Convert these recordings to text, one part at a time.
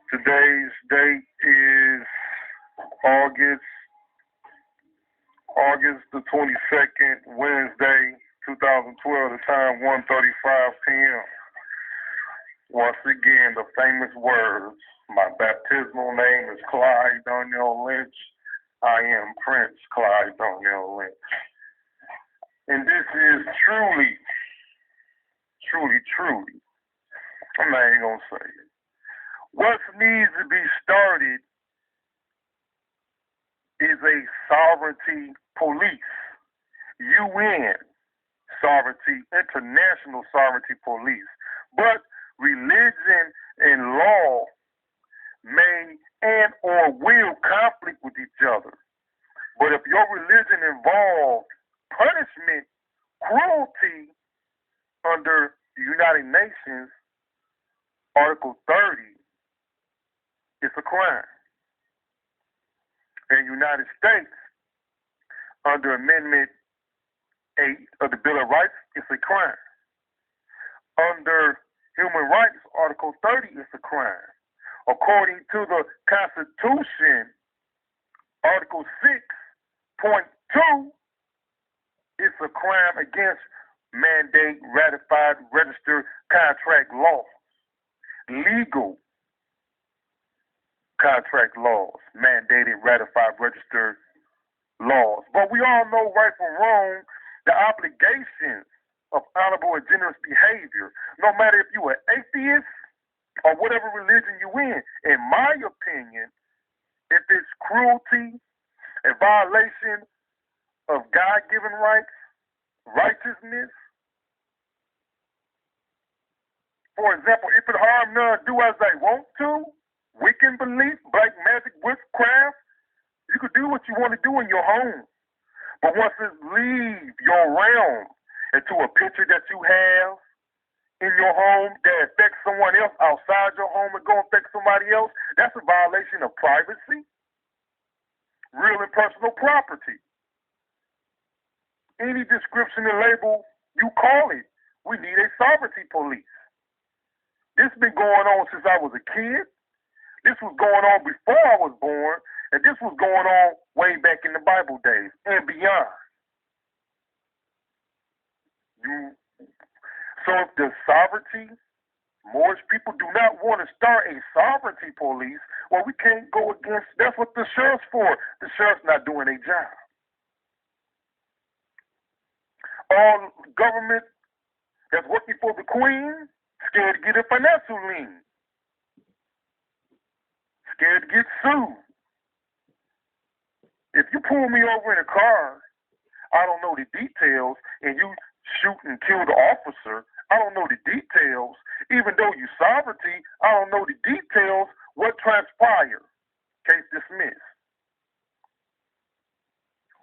Today's date is August August the 22nd, Wednesday, 2012. The time 1:35 p.m. Once again, the famous words. My baptismal name is Clyde Donnell Lynch. I am Prince Clyde Donnell Lynch. And this is truly, I'm not even going to say it. What needs to be started is a sovereignty police, UN sovereignty, international sovereignty police. But religion and law may and or will conflict with each other. But if your religion involves punishment, cruelty under the United Nations, Article 30, it's a crime. In the United States, under Amendment 8 of the Bill of Rights, it's a crime. Under Human Rights, Article 30 is a crime. According to the Constitution, Article 6.2, it's a crime against mandate, ratified, registered contract laws, legal contract laws, mandated, ratified, registered laws. But we all know right from wrong the obligations of honorable and generous behavior, no matter if you're an atheist or whatever religion you're in. In my opinion, if it's cruelty and violation of God-given rights, righteousness, for example, if it harm none, do as they want to, Wiccan belief, black magic, witchcraft, you could do what you want to do in your home. But once it leaves your realm into a picture that you have in your home that affects someone else outside your home and go affect somebody else, that's a violation of privacy, real and personal property. Any description and label you call it, we need a sovereignty police. This has been going on since I was a kid. This was going on before I was born, and this was going on way back in the Bible days and beyond. So if the sovereignty, Moorish people do not want to start a sovereignty police, well, we can't go against, that's what the sheriff's for. The sheriff's not doing their job. All government that's working for the queen, scared to get a financial lien, scared to get sued. If you pull me over in a car, I don't know the details, and you shoot and kill the officer, I don't know the details. Even though you sovereignty, I don't know the details, what transpired. Case dismissed.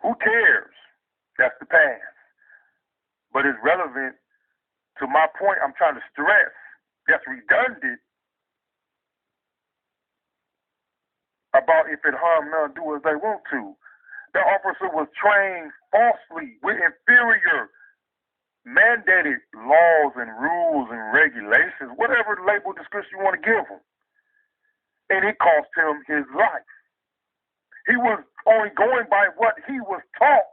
Who cares? That's the past. But it's relevant to my point I'm trying to stress. That's redundant about if it harm none, do as they want to. The officer was trained falsely with inferior mandated laws and rules and regulations, whatever label description you want to give him. And it cost him his life. He was only going by what he was taught.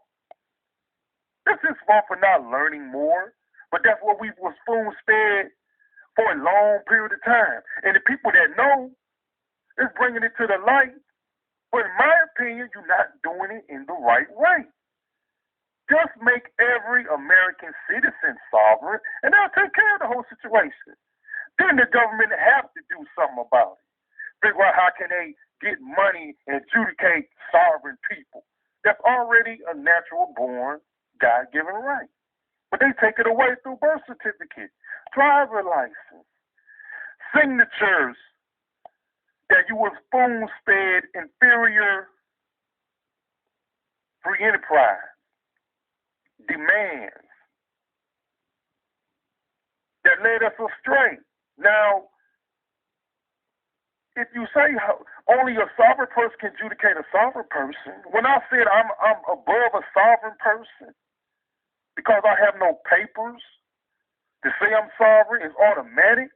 That's his fault for not learning more, but that's what we were spoon-fed for a long period of time. And the people that know is bringing it to the light. But in my opinion, you're not doing it in the right way. Just make every American citizen sovereign, and that'll take care of the whole situation. Then the government have to do something about it. Figure out how can they get money and adjudicate sovereign people. That's already a natural born, God-given right. But they take it away through birth certificate, driver license, signatures, that you was spoon-fed inferior free enterprise demands that led us astray. Now, if you say only a sovereign person can adjudicate a sovereign person, when I said I'm above a sovereign person because I have no papers to say I'm sovereign, it's automatic.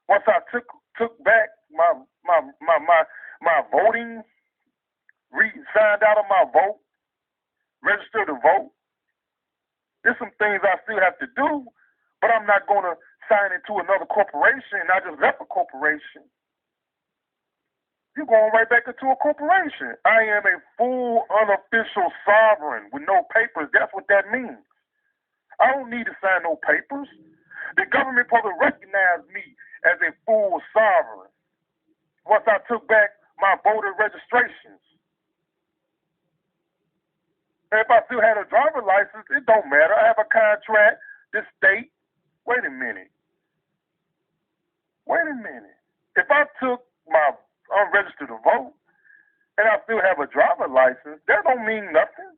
Once I took back my voting, signed out of my vote, register to vote. There's some things I still have to do, but I'm not going to sign into another corporation and I just left a corporation. You're going right back into a corporation. I am a full unofficial sovereign with no papers. That's what that means. I don't need to sign no papers. The government probably recognized me as a full sovereign once I took back my voter registrations. And if I still had a driver license, it don't matter. I have a contract, this state. Wait a minute. If I took my unregistered to vote and I still have a driver license, that don't mean nothing.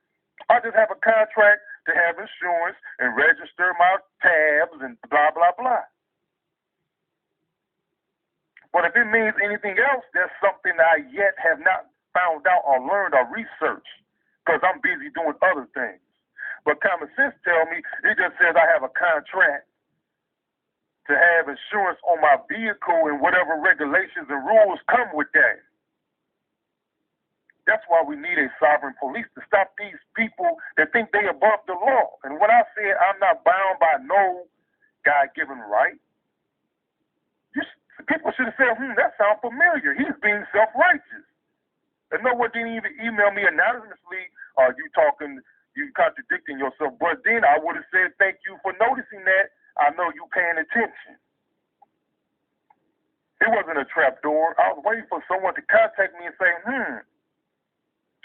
I just have a contract to have insurance and register my tabs and blah, blah, blah. But if it means anything else, that's something I yet have not found out or learned or researched because I'm busy doing other things. But common sense tells me it just says I have a contract to have insurance on my vehicle and whatever regulations and rules come with that. That's why we need a sovereign police to stop these people that think they above the law. And when I say I'm not bound by no God-given right, people should have said, that sounds familiar. He's being self-righteous. And no one didn't even email me anonymously, you contradicting yourself. But then I would have said, thank you for noticing that. I know you paying attention. It wasn't a trap door. I was waiting for someone to contact me and say,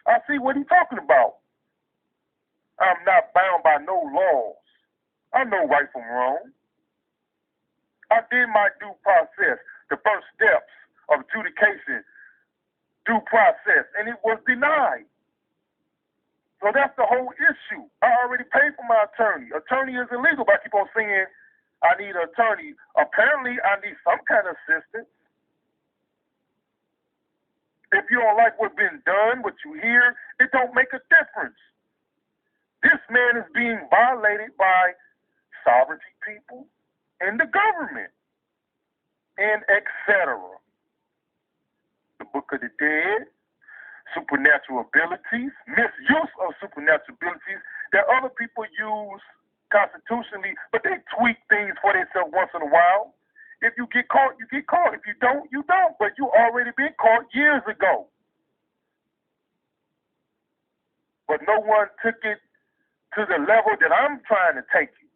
I see what he's talking about. I'm not bound by no laws. I know right from wrong. I did my due process, the first steps of adjudication, due process, and it was denied. So that's the whole issue. I already paid for my attorney. Attorney is illegal, but I keep on saying I need an attorney. Apparently, I need some kind of assistance. If you don't like what's been done, what you hear, it don't make a difference. This man is being violated by sovereignty people and the government and etc. The Book of the Dead, supernatural abilities, misuse of supernatural abilities that other people use constitutionally, but they tweak things for themselves once in a while. If you get caught, you get caught. If you don't, you don't. But you already been caught years ago. But no one took it to the level that I'm trying to take it.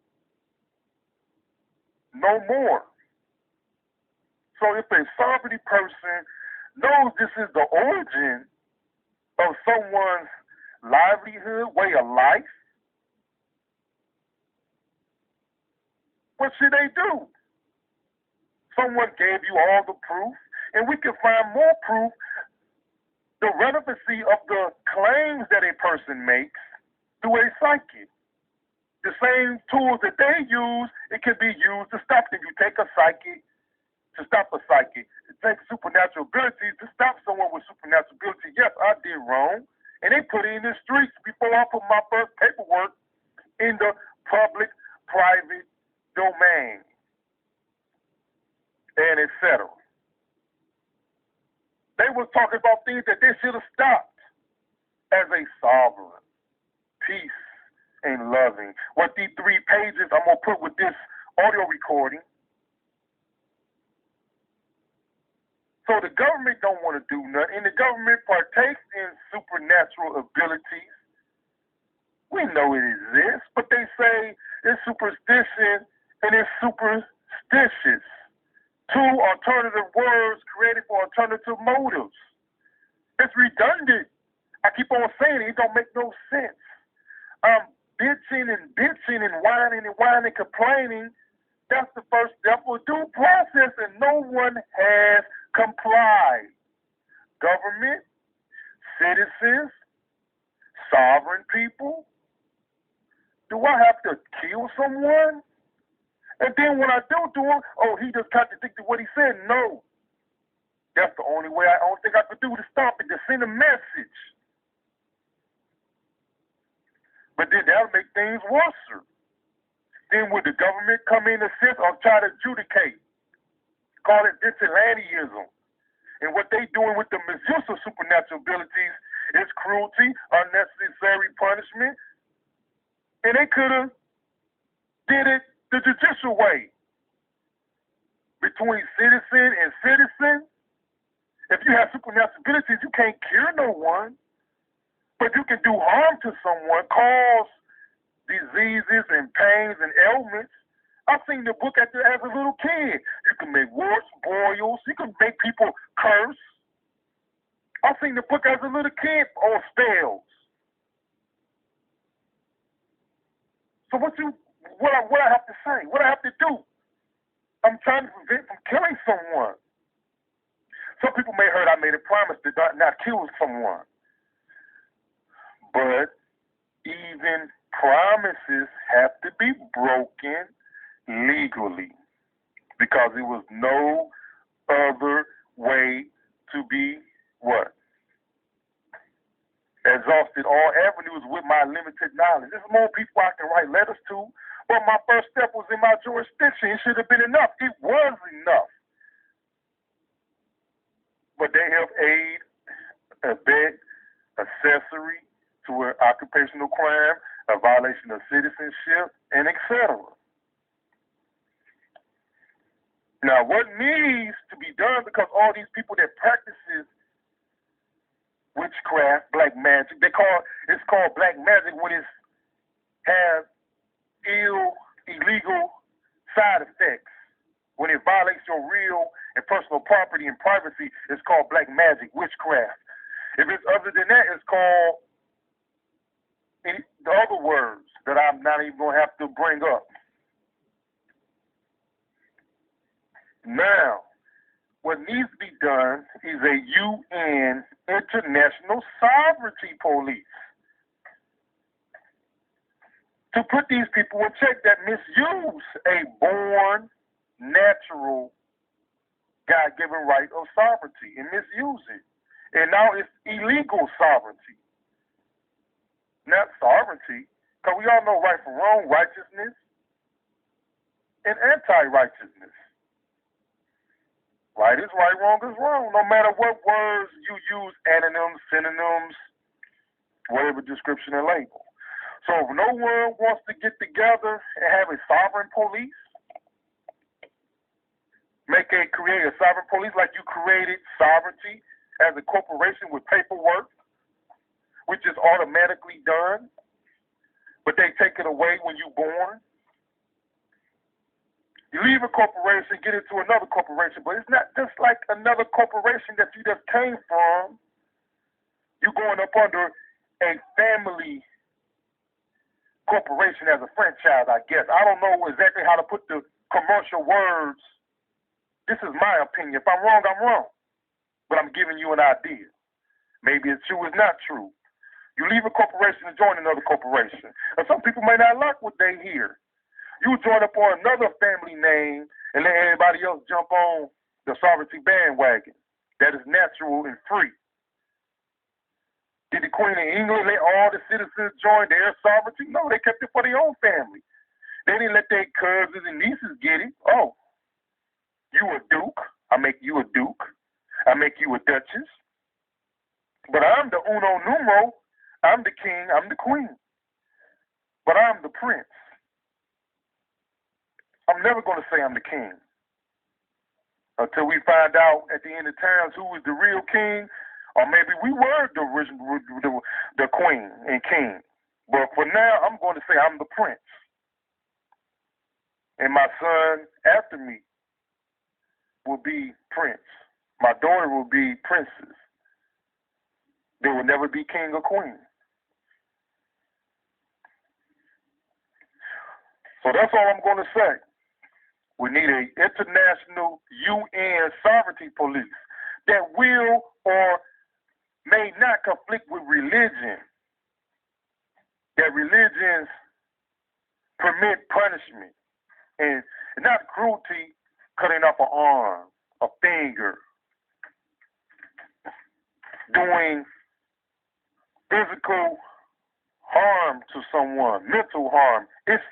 No more. So if a sovereignty person knows this is the origin of someone's livelihood, way of life, what should they do? Someone gave you all the proof, and we can find more proof. The relevancy of the claims that a person makes through a psychic. The same tools that they use, it can be used to stop them. You take a psychic to stop a psychic. It takes supernatural abilities to stop someone with supernatural ability. Yes, I did wrong. And they put it in the streets before I put my first paperwork in the public-private domain. And etc. They was talking about things that they should have stopped as a sovereign, peace, and loving. What these 3 pages I'm going to put with this audio recording. So the government don't want to do nothing, and the government partakes in supernatural abilities. We know it exists, but they say it's superstition and it's superstitious. 2 alternative words created for alternative motives. It's redundant. I keep on saying it don't make no sense. Bitching and whining, complaining. That's the first step of due process, and no one has complied. Government, citizens, sovereign people. Do I have to kill someone? And then when I do it, he just contradicted what he said. No. That's the only way. I don't think I could do to stop it, to send a message. But then that'll make things worse. Then would the government come in assist or try to adjudicate? Call it vigilantism. And what they doing with the misuse of supernatural abilities is cruelty, unnecessary punishment, and they could have did it the judicial way between citizen and citizen. If you have supernatural abilities, you can't cure no one, but you can do harm to someone, cause diseases and pains and ailments. I've seen the book as a little kid. You can make warts, boils. You can make people curse. I've seen the book as a little kid on spells. So what I have to say? What I have to do? I'm trying to prevent from killing someone. Some people may heard I made a promise to not kill someone. But even promises have to be broken legally, because it was no other way to be what? Exhausted all avenues with my limited knowledge. There's more people I can write letters to, but my first step was in my jurisdiction. It should have been enough. It was enough. But they have aid, abet, accessory to an occupational crime, a violation of citizenship, and etc. Now, what needs to be done, because all these people that practices witchcraft, black magic, it's called black magic when it has illegal side effects. When it violates your real and personal property and privacy, it's called black magic, witchcraft. If it's other than that, it's called the other words that I'm not even going to have to bring up. Now, what needs to be done is a UN International Sovereignty Police to put these people in check that misuse a born, natural, God-given right of sovereignty and misuse it. And now it's illegal sovereignty, not sovereignty, because we all know right from wrong, righteousness, and anti-righteousness. Right is right, wrong is wrong. No matter what words you use, antonyms, synonyms, whatever description and label. So if no one wants to get together and have a sovereign police, create a sovereign police like you created sovereignty as a corporation with paperwork, which is automatically done, but they take it away when you're born. You leave a corporation, get into another corporation, but it's not just like another corporation that you just came from. You're going up under a family corporation as a franchise, I guess. I don't know exactly how to put the commercial words. This is my opinion. If I'm wrong, I'm wrong. But I'm giving you an idea. Maybe it's true, it's not true. You leave a corporation and join another corporation. And some people may not like what they hear. You join up on another family name and let everybody else jump on the sovereignty bandwagon that is natural and free. Did the Queen of England let all the citizens join their sovereignty? No, they kept it for their own family. They didn't let their cousins and nieces get it. Oh, you a duke, I make you a duke. I make you a duchess. But I'm the uno numero. I'm the king, I'm the queen. But I'm the prince. I'm never going to say I'm the king until we find out at the end of times who is the real king, or maybe we were the original, the queen and king. But for now, I'm going to say I'm the prince, and my son after me will be prince. My daughter will be princess. They will never be king or queen. So that's all I'm going to say. We need an international UN sovereignty police that will or may not conflict with religion. That religions permit punishment and not cruelty, cutting off an arm, a finger, doing physical harm to someone, mental harm. It's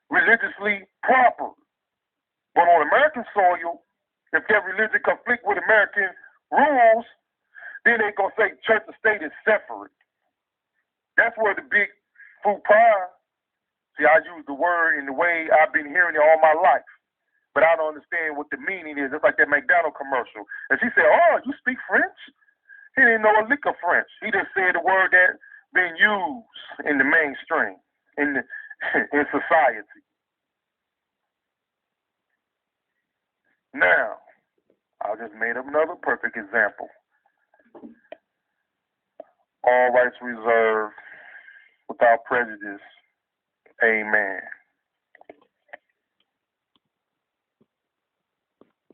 religiously proper. But on American soil, if that religion conflict with American rules, then they gonna say church and state is separate. That's where the big faux pas. See, I use the word in the way I've been hearing it all my life, but I don't understand what the meaning is. It's like that McDonald commercial. And she said, "Oh, you speak French?" He didn't know a lick of French. He just said the word that been used in the mainstream in the, in society. Now, I just made up another perfect example. All rights reserved, without prejudice. Amen.